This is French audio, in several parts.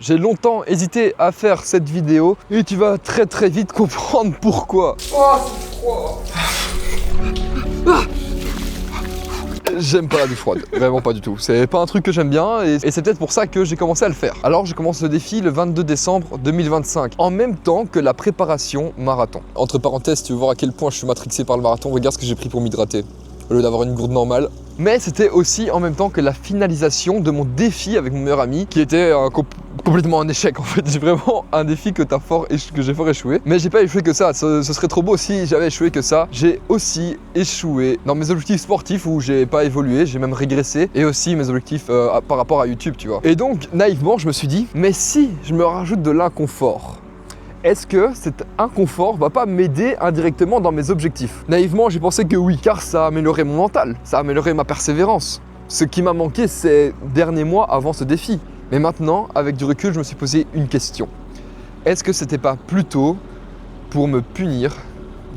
J'ai longtemps hésité à faire cette vidéo et tu vas très vite comprendre pourquoi. Oh, c'est froid. J'aime pas la douche froide, vraiment pas du tout. C'est pas un truc que j'aime bien et c'est peut-être pour ça que j'ai commencé à le faire. Alors je commence le défi le 22 décembre 2025, en même temps que la préparation marathon. Entre parenthèses, tu veux voir à quel point je suis matrixé par le marathon, regarde ce que j'ai pris pour m'hydrater, au lieu d'avoir une gourde normale. Mais c'était aussi en même temps que la finalisation de mon défi avec mon meilleur ami, qui était complètement un échec en fait. J'ai vraiment un défi que j'ai fort échoué. Mais j'ai pas échoué que ça, ce serait trop beau si j'avais échoué que ça. J'ai aussi échoué dans mes objectifs sportifs où j'ai pas évolué, j'ai même régressé. Et aussi mes objectifs par rapport à YouTube, tu vois. Et donc, naïvement, je me suis dit, mais si je me rajoute de l'inconfort, est-ce que cet inconfort va pas m'aider indirectement dans mes objectifs? Naïvement, j'ai pensé que oui, car ça a amélioré mon mental, ça a amélioré ma persévérance. Ce qui m'a manqué ces derniers mois avant ce défi. Mais maintenant, avec du recul, je me suis posé une question. Est-ce que c'était pas plutôt pour me punir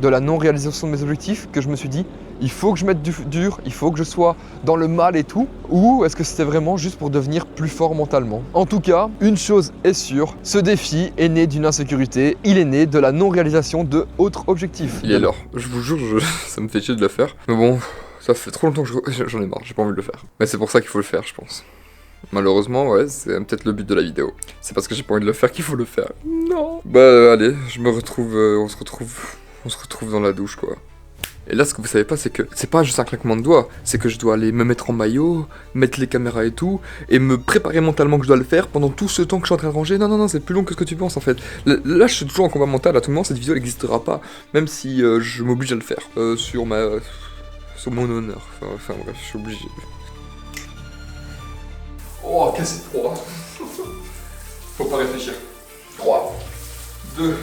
de la non-réalisation de mes objectifs que je me suis dit, il faut que je mette du dur, il faut que je sois dans le mal et tout? Ou est-ce que c'était vraiment juste pour devenir plus fort mentalement? En tout cas, une chose est sûre, ce défi est né d'une insécurité, il est né de la non-réalisation de autres objectifs. Il est l'heure, je vous jure, ça me fait chier de le faire. Mais bon, ça fait trop longtemps que j'en ai marre, j'ai pas envie de le faire. Mais c'est pour ça qu'il faut le faire, je pense. Malheureusement, ouais, c'est peut-être le but de la vidéo. C'est parce que j'ai pas envie de le faire qu'il faut le faire. Non. Bah allez, on se retrouve dans la douche, quoi. Et là, ce que vous savez pas, c'est que c'est pas juste un claquement de doigts, c'est que je dois aller me mettre en maillot, mettre les caméras et tout, et me préparer mentalement que je dois le faire pendant tout ce temps que je suis en train de ranger. Non, c'est plus long que ce que tu penses en fait. Là, je suis toujours en combat mental, à tout moment, cette vidéo n'existera pas, même si je m'oblige à le faire, sur mon honneur. Enfin bref, je suis obligé. Oh, qu'est-ce que c'est froid. Faut pas réfléchir. 3, 2...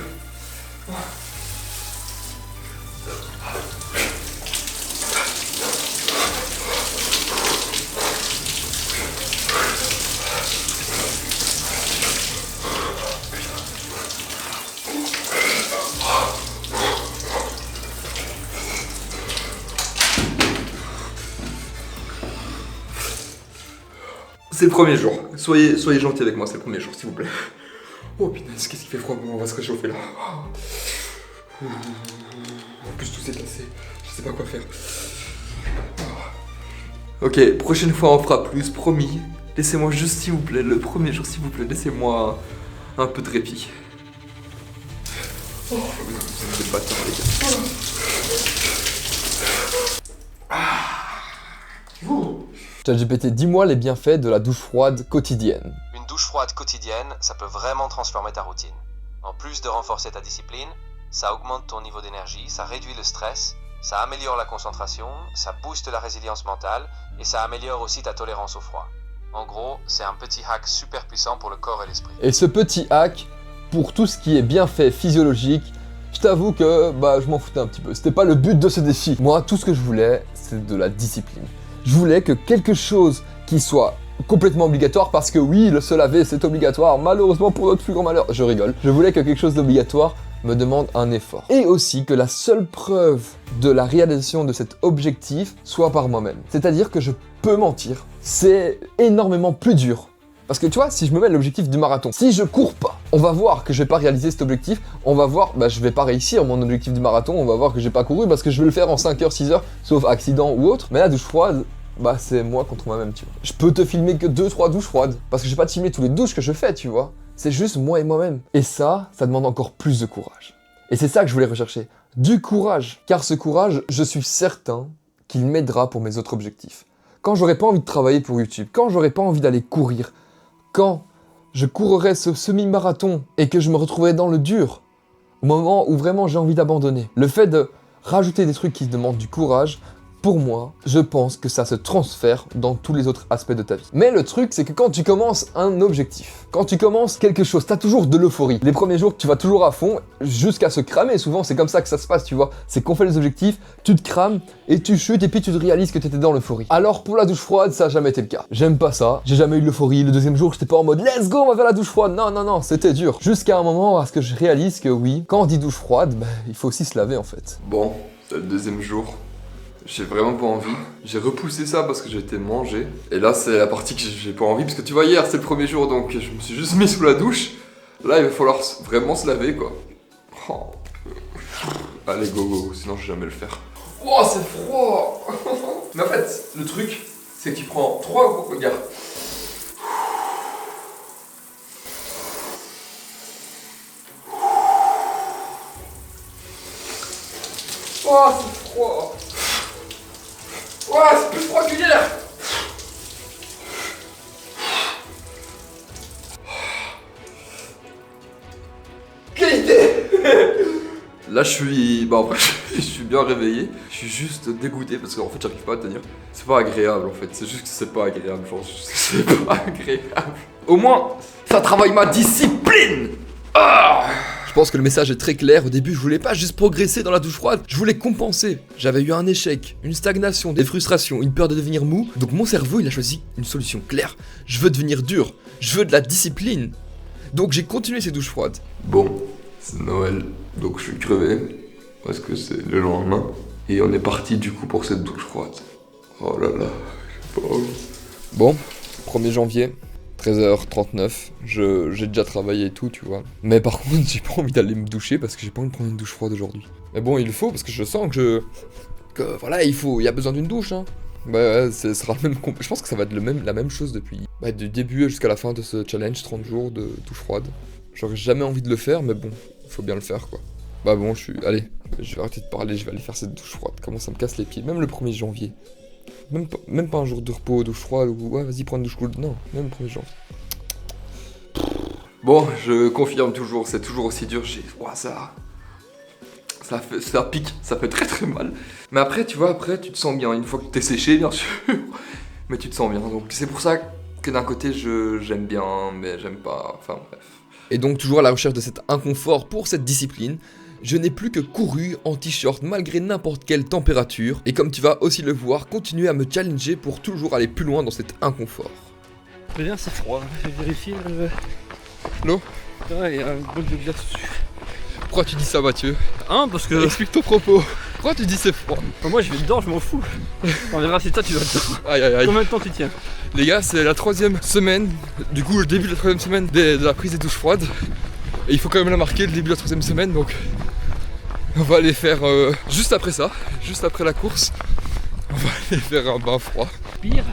C'est le premier jour. Soyez gentils avec moi, c'est le premier jour, s'il vous plaît. Oh putain, qu'est-ce qui fait froid? Bon, on va se réchauffer là. En plus, tout s'est glacé. Je sais pas quoi faire. Ok, prochaine fois, on fera plus, promis. Laissez-moi juste, s'il vous plaît, le premier jour, s'il vous plaît, laissez-moi un peu de répit. Oh, vous êtes bâtards, les gars. ChatGPT, dis-moi les bienfaits de la douche froide quotidienne. Une douche froide quotidienne, ça peut vraiment transformer ta routine. En plus de renforcer ta discipline, ça augmente ton niveau d'énergie, ça réduit le stress, ça améliore la concentration, ça booste la résilience mentale et ça améliore aussi ta tolérance au froid. En gros, c'est un petit hack super puissant pour le corps et l'esprit. Et ce petit hack, pour tout ce qui est bienfait physiologique, je t'avoue que je m'en foutais un petit peu. C'était pas le but de ce défi. Moi, tout ce que je voulais, c'est de la discipline. Je voulais que quelque chose qui soit complètement obligatoire, parce que oui, le se laver c'est obligatoire, malheureusement pour notre plus grand malheur, je rigole. Je voulais que quelque chose d'obligatoire me demande un effort. Et aussi que la seule preuve de la réalisation de cet objectif soit par moi-même. C'est-à-dire que je peux mentir. C'est énormément plus dur. Parce que tu vois, si je me mets l'objectif du marathon, si je cours pas, on va voir que je vais pas réaliser cet objectif, on va voir, je vais pas réussir mon objectif du marathon, on va voir que j'ai pas couru parce que je vais le faire en 5 heures, 6 heures, sauf accident ou autre. Mais la douche froide, c'est moi contre moi-même, tu vois. Je peux te filmer que 2-3 douches froides, parce que je vais pas te filmer tous les douches que je fais, tu vois. C'est juste moi et moi-même. Et ça demande encore plus de courage. Et c'est ça que je voulais rechercher, du courage. Car ce courage, je suis certain qu'il m'aidera pour mes autres objectifs. Quand j'aurai pas envie de travailler pour YouTube, quand j'aurai pas envie d'aller courir, quand je courrai ce semi-marathon et que je me retrouverai dans le dur, au moment où vraiment j'ai envie d'abandonner, le fait de rajouter des trucs qui demandent du courage, pour moi, je pense que ça se transfère dans tous les autres aspects de ta vie. Mais le truc, c'est que quand tu commences un objectif, quand tu commences quelque chose, t'as toujours de l'euphorie. Les premiers jours, tu vas toujours à fond, jusqu'à se cramer. Souvent, c'est comme ça que ça se passe, tu vois. C'est qu'on fait les objectifs, tu te crames, et tu chutes, et puis tu te réalises que t'étais dans l'euphorie. Alors, pour la douche froide, ça n'a jamais été le cas. J'aime pas ça, j'ai jamais eu l'euphorie. Le deuxième jour, j'étais pas en mode « Let's go, on va faire la douche froide ». Non, c'était dur. Jusqu'à un moment, à ce que je réalise que oui, quand on dit douche froide, il faut aussi se laver, en fait. Bon, c'est le deuxième jour. J'ai vraiment pas envie. J'ai repoussé ça parce que j'ai été manger. Et là, c'est la partie que j'ai pas envie. Parce que tu vois, hier, c'est le premier jour, donc je me suis juste mis sous la douche. Là, il va falloir vraiment se laver, quoi. Oh. Allez, go, go, sinon je vais jamais le faire. Oh, c'est froid. Mais en fait, le truc, c'est que tu prends 3... Regarde. Oh, c'est froid. Oh, c'est plus froid qu'hier. Quelle idée. Là, je suis... Bah, en vrai, je suis bien réveillé. Je suis juste dégoûté parce qu'en fait, j'arrive pas à tenir. C'est pas agréable, en fait. C'est juste que c'est pas agréable. Genre, c'est pas agréable. Au moins, ça travaille ma discipline. Ah. Je pense que le message est très clair. Au début, je voulais pas juste progresser dans la douche froide, je voulais compenser. J'avais eu un échec, une stagnation, des frustrations, une peur de devenir mou. Donc mon cerveau, il a choisi une solution claire. Je veux devenir dur, je veux de la discipline. Donc j'ai continué ces douches froides. Bon, c'est Noël, donc je suis crevé. Parce que c'est le lendemain. Et on est parti du coup pour cette douche froide. Oh là là, j'ai pas envie. Bon, 1er janvier. 13h39, j'ai déjà travaillé et tout, tu vois. Mais par contre, j'ai pas envie d'aller me doucher parce que j'ai pas envie de prendre une douche froide aujourd'hui. Mais bon, il le faut parce que je sens que voilà, il y a besoin d'une douche, hein. Bah, ce sera le même. Je pense que ça va être la même chose depuis du début jusqu'à la fin de ce challenge 30 jours de douche froide. J'aurais jamais envie de le faire, mais bon, faut bien le faire quoi. Bah bon, allez, je vais arrêter de parler, je vais aller faire cette douche froide. Comment ça me casse les pieds, même le 1er janvier. Même pas un jour de repos, douche froide, ou ouais, vas-y, prends une douche chaude. Non, même le 1er janvier. Bon, je confirme toujours, c'est toujours aussi dur. Ouah, ça pique, ça fait très très mal. Mais après, tu vois, tu te sens bien. Une fois que t'es séché, bien sûr. Mais tu te sens bien. Donc c'est pour ça que d'un côté, j'aime bien, mais j'aime pas. Enfin bref. Et donc, toujours à la recherche de cet inconfort pour cette discipline, je n'ai plus que couru en t-shirt malgré n'importe quelle température, et comme tu vas aussi le voir, continuer à me challenger pour toujours aller plus loin dans cet inconfort. C'est bien, c'est froid, j'ai vérifié l'eau. Ouais, il y a un bol de glace dessus. Pourquoi tu dis ça, Mathieu? Hein, parce que... Explique ton propos. Pourquoi tu dis c'est froid? Moi je vais dedans, je m'en fous. On verra si toi tu vas dedans. Aïe aïe aïe. Combien de temps tu tiens? Les gars, c'est la 3e semaine, du coup le début de la 3e semaine de la prise des douches froides. Et il faut quand même la marquer, le début de la 3e semaine, donc... On va aller faire juste après ça, juste après la course, on va aller faire un bain froid. Pire.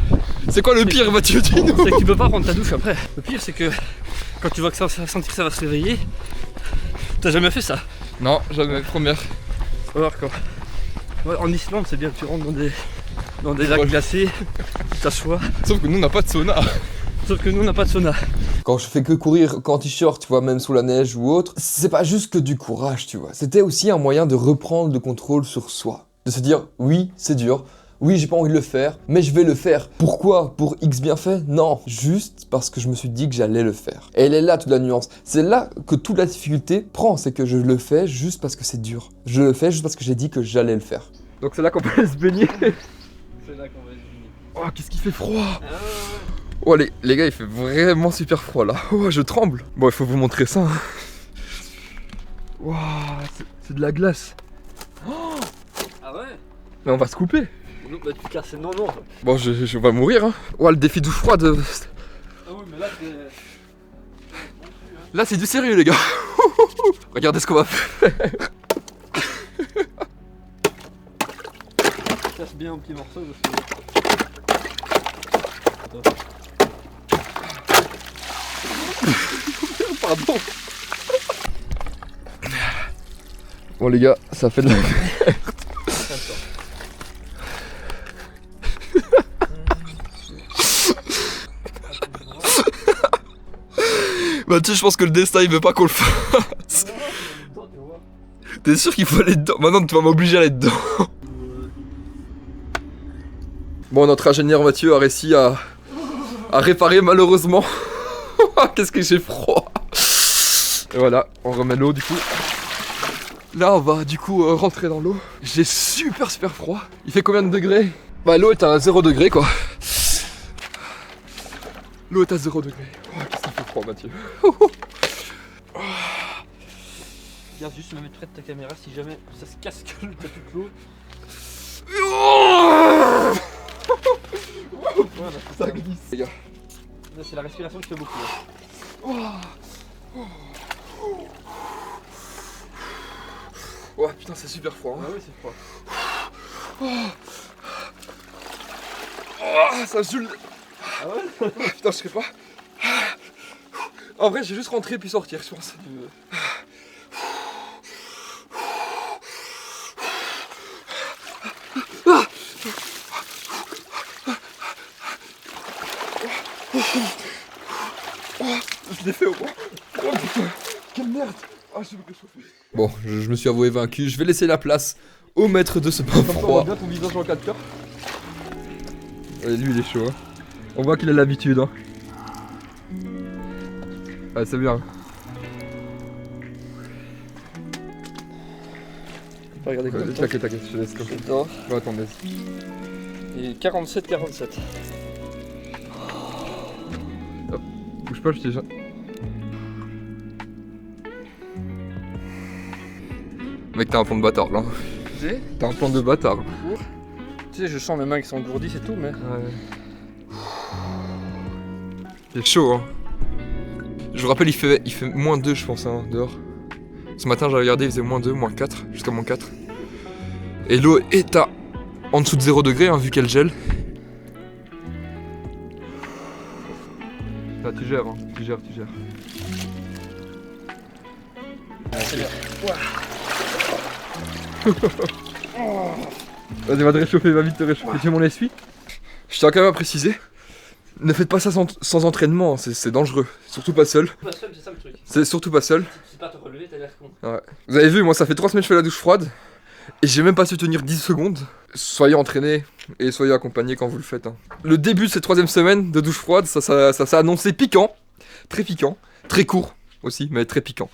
C'est quoi le pire, Mathieu? Dis-nous. C'est que tu peux pas prendre ta douche après. Le pire c'est que quand tu vois que ça va sentir que ça va se réveiller, t'as jamais fait ça. Non, jamais, première. On va voir quoi. Ouais, en Islande c'est bien, tu rentres dans des lacs glacés, tu t'assois. Sauf que nous on n'a pas de sauna. Sauf que nous on n'a pas de sauna. Quand je fais que courir qu'en t-shirt, tu vois, même sous la neige ou autre, c'est pas juste que du courage, tu vois. C'était aussi un moyen de reprendre le contrôle sur soi. De se dire, oui, c'est dur, oui, j'ai pas envie de le faire, mais je vais le faire. Pourquoi? Pour X bienfait? Non, juste parce que je me suis dit que j'allais le faire. Et elle est là toute la nuance. C'est là que toute la difficulté prend, c'est que je le fais juste parce que c'est dur. Je le fais juste parce que j'ai dit que j'allais le faire. Donc c'est là qu'on peut se baigner. C'est là qu'on va se baigner. Oh, qu'est-ce qu'il fait froid! Oh les gars, il fait vraiment super froid là. Oh, je tremble. Bon, il faut vous montrer ça. Waouh, c'est de la glace. Ah ouais? Mais on va se couper. Non, bah tu casses, non. Bon, je vais mourir. Hein. Oh, le défi douche froide. Ah oui, mais là c'est... Là, c'est du sérieux, les gars. Regardez ce qu'on va faire. Casse bien un petit morceau parce que... Pardon. Bon les gars, ça fait de la merde. Bah tu sais, je pense que le destin il veut pas qu'on le fasse. T'es sûr qu'il faut aller dedans? Maintenant tu vas m'obliger à aller dedans. Bon, notre ingénieur Mathieu a réussi à réparer malheureusement. Qu'est-ce que j'ai froid. Et voilà, on remet l'eau du coup. Là on va du coup rentrer dans l'eau. J'ai super froid. Il fait combien de degrés? Bah l'eau est à 0 degré quoi. L'eau est à 0 degré. Oh, qu'est-ce qu'il fait froid Mathieu. Regarde juste me mettre près de ta caméra si jamais ça se casse que t'as toute l'eau. Oh Voilà. Ça glisse. Les gars. Là, c'est la respiration qui fait beaucoup. Oh putain, c'est super froid. Ah oui, c'est froid. Oh, ça gèle. Ah ouais? Putain, je sais pas. En vrai, j'ai juste rentré puis sortir, je pense. Je l'ai fait au moins. Oh putain, quelle merde. Ah, je vais me réchauffer. Bon, je me suis avoué vaincu. Je vais laisser la place au maître de ce bain Comme ça, on froid. voit bien ton visage en 4 cœurs. Lui, il est chaud. Hein. On voit qu'il a l'habitude. Hein. Ah, c'est bien. Regardez comme ça. T'inquiète, je te laisse comme ça. J'adore. Ouais, attends, laisse. Et 47-47. Bouge pas, je t'ai déjà. Mec, t'as un plan de bâtard là. Tu sais, T'as un plan de bâtard. je sens mes mains qui s'engourdissent et tout, mais. C'est chaud, hein. Je vous rappelle, il fait moins 2, je pense, hein, dehors. Ce matin, j'ai regardé, il faisait moins 2, moins 4, jusqu'à moins 4. Et l'eau est à en dessous de 0 degré, hein, vu qu'elle gèle. Là, tu gères, hein. Tu gères. C'est bien. Vas-y, va te réchauffer, va vite te réchauffer. Tu veux mon essuie? Je tiens quand même à préciser, ne faites pas ça sans entraînement, hein, c'est dangereux. Surtout pas seul. Pas seul, c'est ça le truc. C'est surtout pas seul. C'est pas te relever, t'as l'air con. Ouais. Vous avez vu, moi ça fait 3 semaines que je fais la douche froide et j'ai même pas su tenir 10 secondes. Soyez entraînés et soyez accompagnés quand vous le faites. Hein. Le début de cette 3ème semaine de douche froide, ça s'est annoncé piquant, très court aussi, mais très piquant.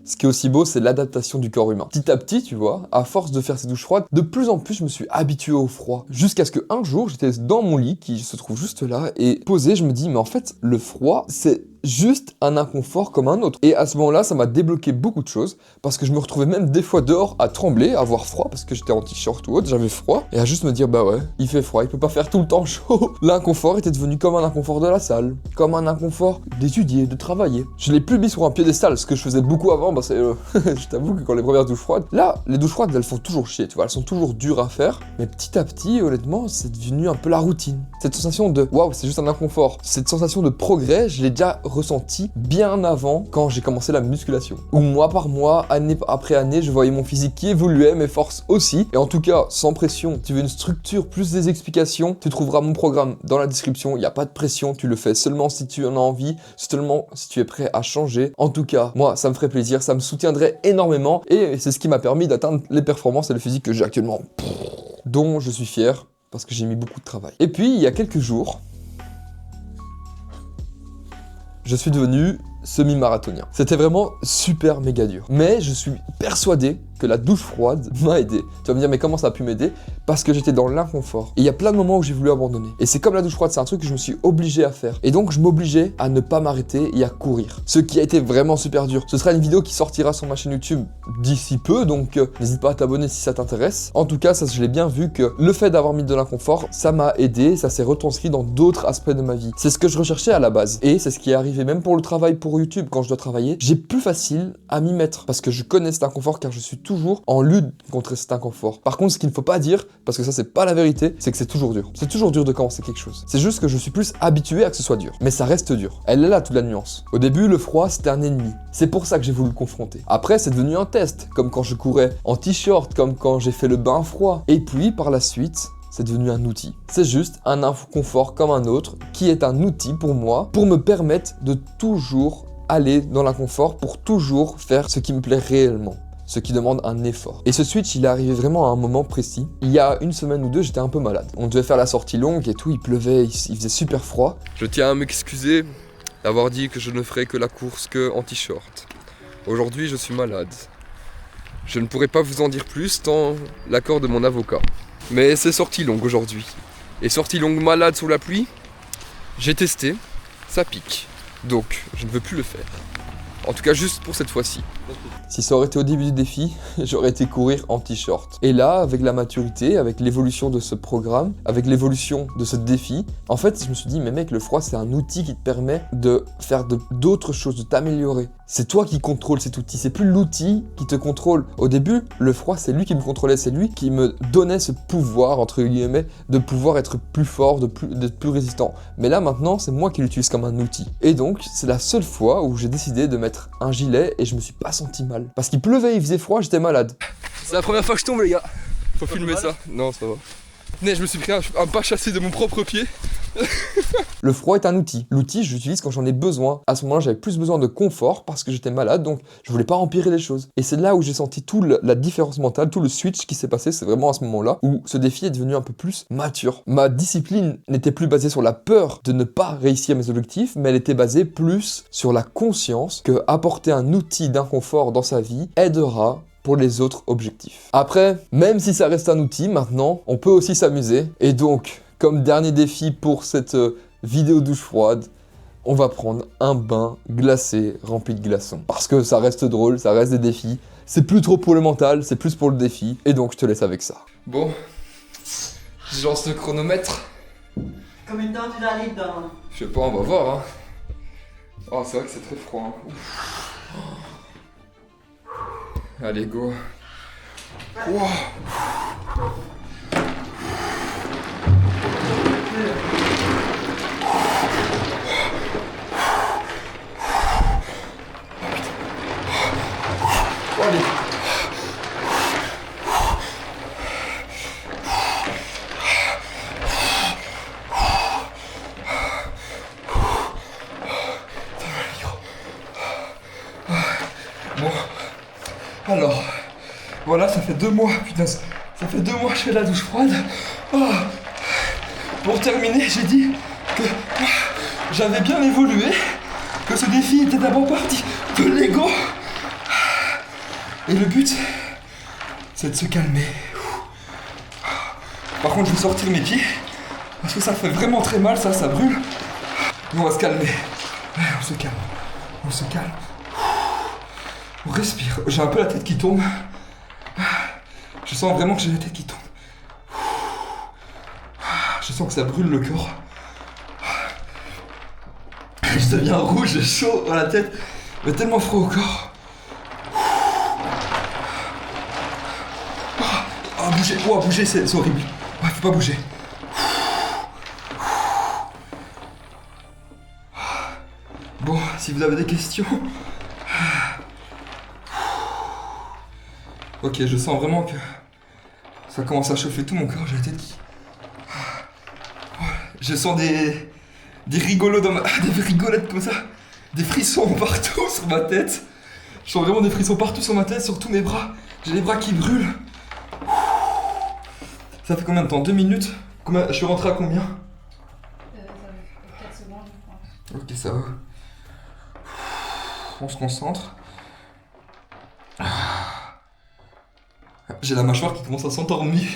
Ce qui est aussi beau, c'est l'adaptation du corps humain. Petit à petit, tu vois, à force de faire ces douches froides, de plus en plus, je me suis habitué au froid. Jusqu'à ce qu'un jour, j'étais dans mon lit, qui se trouve juste là, et posé, je me dis, mais en fait, le froid, c'est juste un inconfort comme un autre. Et à ce moment-là, ça m'a débloqué beaucoup de choses, parce que je me retrouvais même des fois dehors à trembler, à avoir froid, parce que j'étais en t-shirt ou autre, j'avais froid, et à juste me dire, bah ouais, il fait froid, il peut pas faire tout le temps chaud. L'inconfort était devenu comme un inconfort de la salle, comme un inconfort d'étudier, de travailler. Je l'ai plus mis sur un piédestal, ce que je faisais beaucoup avant, bah c'est... je t'avoue que quand les premières douches froides... Là, les douches froides, elles font toujours chier, tu vois, elles sont toujours dures à faire, mais petit à petit, honnêtement, c'est devenu un peu la routine. Cette sensation de, waouh, c'est juste un inconfort. Cette sensation de progrès, je l'ai déjà ressenti bien avant quand j'ai commencé la musculation. Où mois par mois, année après année, je voyais mon physique qui évoluait, mes forces aussi. Et en tout cas, sans pression. Tu veux une structure plus des explications, tu trouveras mon programme dans la description. Il n'y a pas de pression, tu le fais seulement si tu en as envie, seulement si tu es prêt à changer. En tout cas, moi, ça me ferait plaisir, ça me soutiendrait énormément. Et c'est ce qui m'a permis d'atteindre les performances et le physique que j'ai actuellement. Dont je suis fier, parce que j'ai mis beaucoup de travail. Et puis, il y a quelques jours, je suis devenu semi-marathonien. C'était vraiment super méga dur. Mais je suis persuadé que la douche froide m'a aidé. Tu vas me dire, mais comment ça a pu m'aider? Parce que j'étais dans l'inconfort. Et il y a plein de moments où j'ai voulu abandonner. Et c'est comme la douche froide, c'est un truc que je me suis obligé à faire. Et donc, je m'obligeais à ne pas m'arrêter et à courir. Ce qui a été vraiment super dur. Ce sera une vidéo qui sortira sur ma chaîne YouTube d'ici peu, donc n'hésite pas à t'abonner si ça t'intéresse. En tout cas, ça, je l'ai bien vu que le fait d'avoir mis de l'inconfort, ça m'a aidé, ça s'est retranscrit dans d'autres aspects de ma vie. C'est ce que je recherchais à la base. Et c'est ce qui est arrivé même pour le travail pour YouTube. Quand je dois travailler, j'ai plus facile à m'y mettre parce que je connais cet inconfort, car je suis toujours en lutte contre cet inconfort. Par contre, ce qu'il ne faut pas dire, parce que ça c'est pas la vérité, c'est que c'est toujours dur. C'est toujours dur de commencer quelque chose. C'est juste que je suis plus habitué à que ce soit dur. Mais ça reste dur. Elle est là toute la nuance. Au début, le froid c'était un ennemi. C'est pour ça que j'ai voulu le confronter. Après, c'est devenu un test, comme quand je courais en t-shirt, comme quand j'ai fait le bain froid. Et puis par la suite, c'est devenu un outil. C'est juste un inconfort comme un autre, qui est un outil pour moi, pour me permettre de toujours aller dans l'inconfort, pour toujours faire ce qui me plaît réellement, ce qui demande un effort. Et ce switch, il est arrivé vraiment à un moment précis. Il y a une semaine ou deux, j'étais un peu malade. On devait faire la sortie longue et tout, il pleuvait, il faisait super froid. Je tiens à m'excuser d'avoir dit que je ne ferais que la course que en t-shirt. Aujourd'hui, je suis malade. Je ne pourrais pas vous en dire plus tant l'accord de mon avocat. Mais c'est sortie longue aujourd'hui. Et sortie longue malade sous la pluie, j'ai testé, ça pique. Donc, je ne veux plus le faire. En tout cas, juste pour cette fois-ci. Si ça aurait été au début du défi, j'aurais été courir en t-shirt. Et là, avec la maturité, avec l'évolution de ce programme, avec l'évolution de ce défi, en fait, je me suis dit, mais mec, le froid, c'est un outil qui te permet de faire d'autres choses, de t'améliorer. C'est toi qui contrôles cet outil, c'est plus l'outil qui te contrôle. Au début, le froid, c'est lui qui me contrôlait, c'est lui qui me donnait ce pouvoir, entre guillemets, de pouvoir être plus fort, d'être plus résistant. Mais là, maintenant, c'est moi qui l'utilise comme un outil. Et donc, c'est la seule fois où j'ai décidé de mettre un gilet et je me suis pas senti mal. Parce qu'il pleuvait, il faisait froid, j'étais malade. C'est la première fois que je tombe, les gars. Faut filmer ça. Non, ça va. Mais je me suis pris un pas chassé de mon propre pied. Le froid est un outil. L'outil, je l'utilise quand j'en ai besoin. À ce moment-là, j'avais plus besoin de confort parce que j'étais malade, donc je voulais pas empirer les choses. Et c'est là où j'ai senti la différence mentale, tout le switch qui s'est passé. C'est vraiment à ce moment-là où ce défi est devenu un peu plus mature. Ma discipline n'était plus basée sur la peur de ne pas réussir mes objectifs, mais elle était basée plus sur la conscience que apporter un outil d'inconfort dans sa vie aidera pour les autres objectifs. Après, même si ça reste un outil, maintenant, on peut aussi s'amuser. Et donc, comme dernier défi pour cette vidéo douche froide, on va prendre un bain glacé rempli de glaçons. Parce que ça reste drôle, ça reste des défis. C'est plus trop pour le mental, c'est plus pour le défi. Et donc, je te laisse avec ça. Bon, je lance le chronomètre. Combien de temps tu dois aller dedans? Je sais pas, on va voir. Hein. Oh, c'est vrai que c'est très froid. Hein. Allez, go. Wow. Allez. Bon. Alors, voilà, ça fait 2 mois, putain, ça fait 2 mois que je fais la douche froide. Oh. Pour terminer, j'ai dit que j'avais bien évolué, que ce défi était d'abord parti de l'ego. Et le but, c'est de se calmer. Par contre, je vais sortir mes pieds, parce que ça fait vraiment très mal, ça brûle. Mais on va se calmer. On se calme, on se calme. On respire. J'ai un peu la tête qui tourne. Je sens vraiment que j'ai la tête qui tourne. Je sens que ça brûle le corps. Je deviens rouge et chaud dans la tête, mais tellement froid au corps. Bouger, c'est horrible. Ouais, faut pas bouger. Bon, si vous avez des questions... Ok, je sens vraiment que ça commence à chauffer tout mon corps, j'ai la tête qui... Je sens des rigolos dans des rigolettes comme ça, des frissons partout sur ma tête. Je sens vraiment des frissons partout sur ma tête, sur tous mes bras. J'ai les bras qui brûlent. Ça fait combien de temps? 2 minutes? Je suis rentré à combien? Ça fait 4 secondes, je pense. Ok, ça va. On se concentre. J'ai la mâchoire qui commence à s'endormir.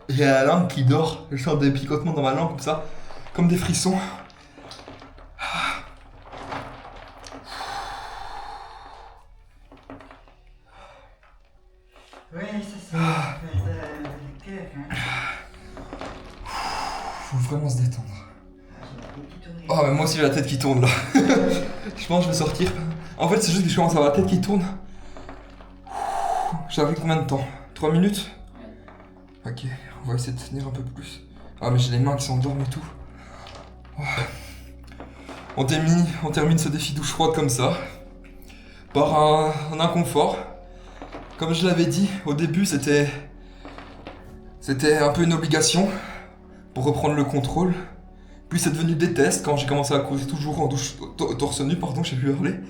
J'ai la langue qui dort. Je sens des picotements dans ma langue comme ça, comme des frissons. Oui, c'est ça. Faut vraiment se détendre. Oh, mais moi aussi j'ai la tête qui tourne là. Je pense que je vais sortir. En fait, c'est juste que je commence à avoir la tête qui tourne. J'avais combien de temps? 3 minutes? Ok, on va essayer de tenir un peu plus. Ah, mais j'ai les mains qui s'endorment et tout. Oh. On termine ce défi douche froide comme ça. Par un inconfort. Comme je l'avais dit, au début c'était un peu une obligation pour reprendre le contrôle. Puis c'est devenu des tests quand j'ai commencé à courir toujours en douche torse nu, pardon, j'ai pu hurler.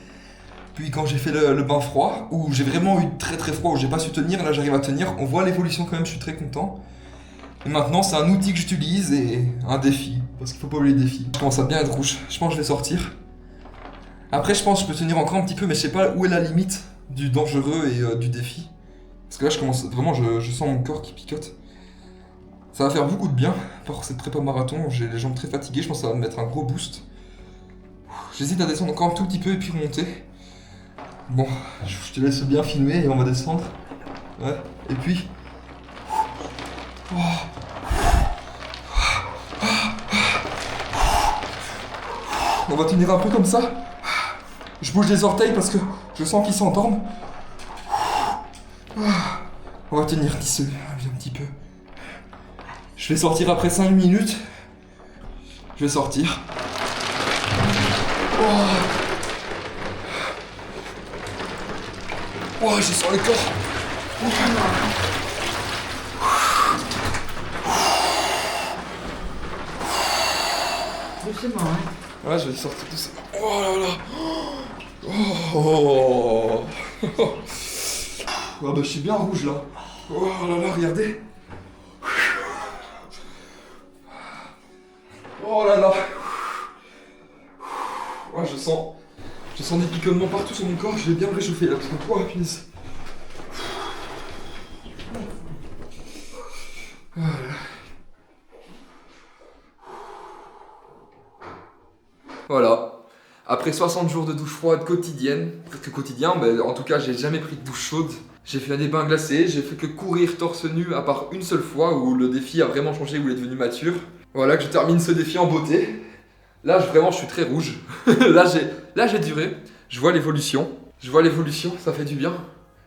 Puis quand j'ai fait le bain froid, où j'ai vraiment eu très très froid, où j'ai pas su tenir, là j'arrive à tenir, on voit l'évolution quand même, je suis très content. Et maintenant c'est un outil que j'utilise et un défi, parce qu'il faut pas oublier le défi. Je commence à bien être rouge, je pense que je vais sortir. Après je pense que je peux tenir encore un petit peu, mais je sais pas où est la limite du dangereux et du défi. Parce que là, je commence vraiment, je sens mon corps qui picote. Ça va faire beaucoup de bien pour cette prépa marathon. J'ai les jambes très fatiguées, je pense que ça va me mettre un gros boost. J'hésite à descendre encore un tout petit peu et puis remonter. Bon, je te laisse bien filmer et on va descendre. Ouais, et puis... On va tenir un peu comme ça. Je bouge les orteils parce que je sens qu'ils s'endorment. On va tenir 10 un petit peu. Je vais sortir après 5 minutes. Je vais sortir. Oh, je sens le corps. Doucement, hein. Ouais, je vais sortir tout ça. Oh là là. Oh. Ah bah, je suis bien rouge là. Oh là là, regardez. Oh là là. Ouais, je sens des picotements partout sur mon corps. Je vais bien me réchauffer là parce que oh, punaise. Voilà. Voilà. Après 60 jours de douche froide quotidienne, presque quotidien, mais en tout cas j'ai jamais pris de douche chaude. J'ai fait des bains glacés, j'ai fait que courir torse nu à part une seule fois où le défi a vraiment changé, où il est devenu mature. Voilà que je termine ce défi en beauté. Là vraiment je suis très rouge. là j'ai duré, je vois l'évolution, ça fait du bien.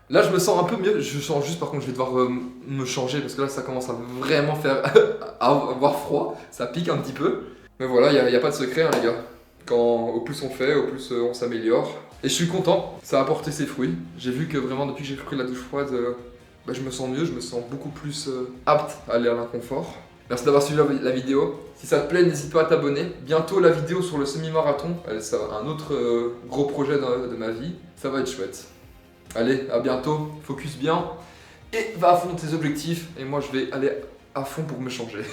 Là je me sens un peu mieux, je sens juste par contre je vais devoir me changer parce que là ça commence à vraiment faire avoir froid, ça pique un petit peu. Mais voilà, y a pas de secret hein, les gars. Au plus on fait, au plus on s'améliore. Et je suis content, ça a porté ses fruits. J'ai vu que vraiment depuis que j'ai pris la douche froide, je me sens mieux, je me sens beaucoup plus apte à aller à l'inconfort. Merci d'avoir suivi la vidéo. Si ça te plaît, n'hésite pas à t'abonner. Bientôt la vidéo sur le semi-marathon, c'est un autre gros projet de ma vie. Ça va être chouette. Allez, à bientôt, focus bien et va à fond de tes objectifs. Et moi je vais aller à fond pour me changer.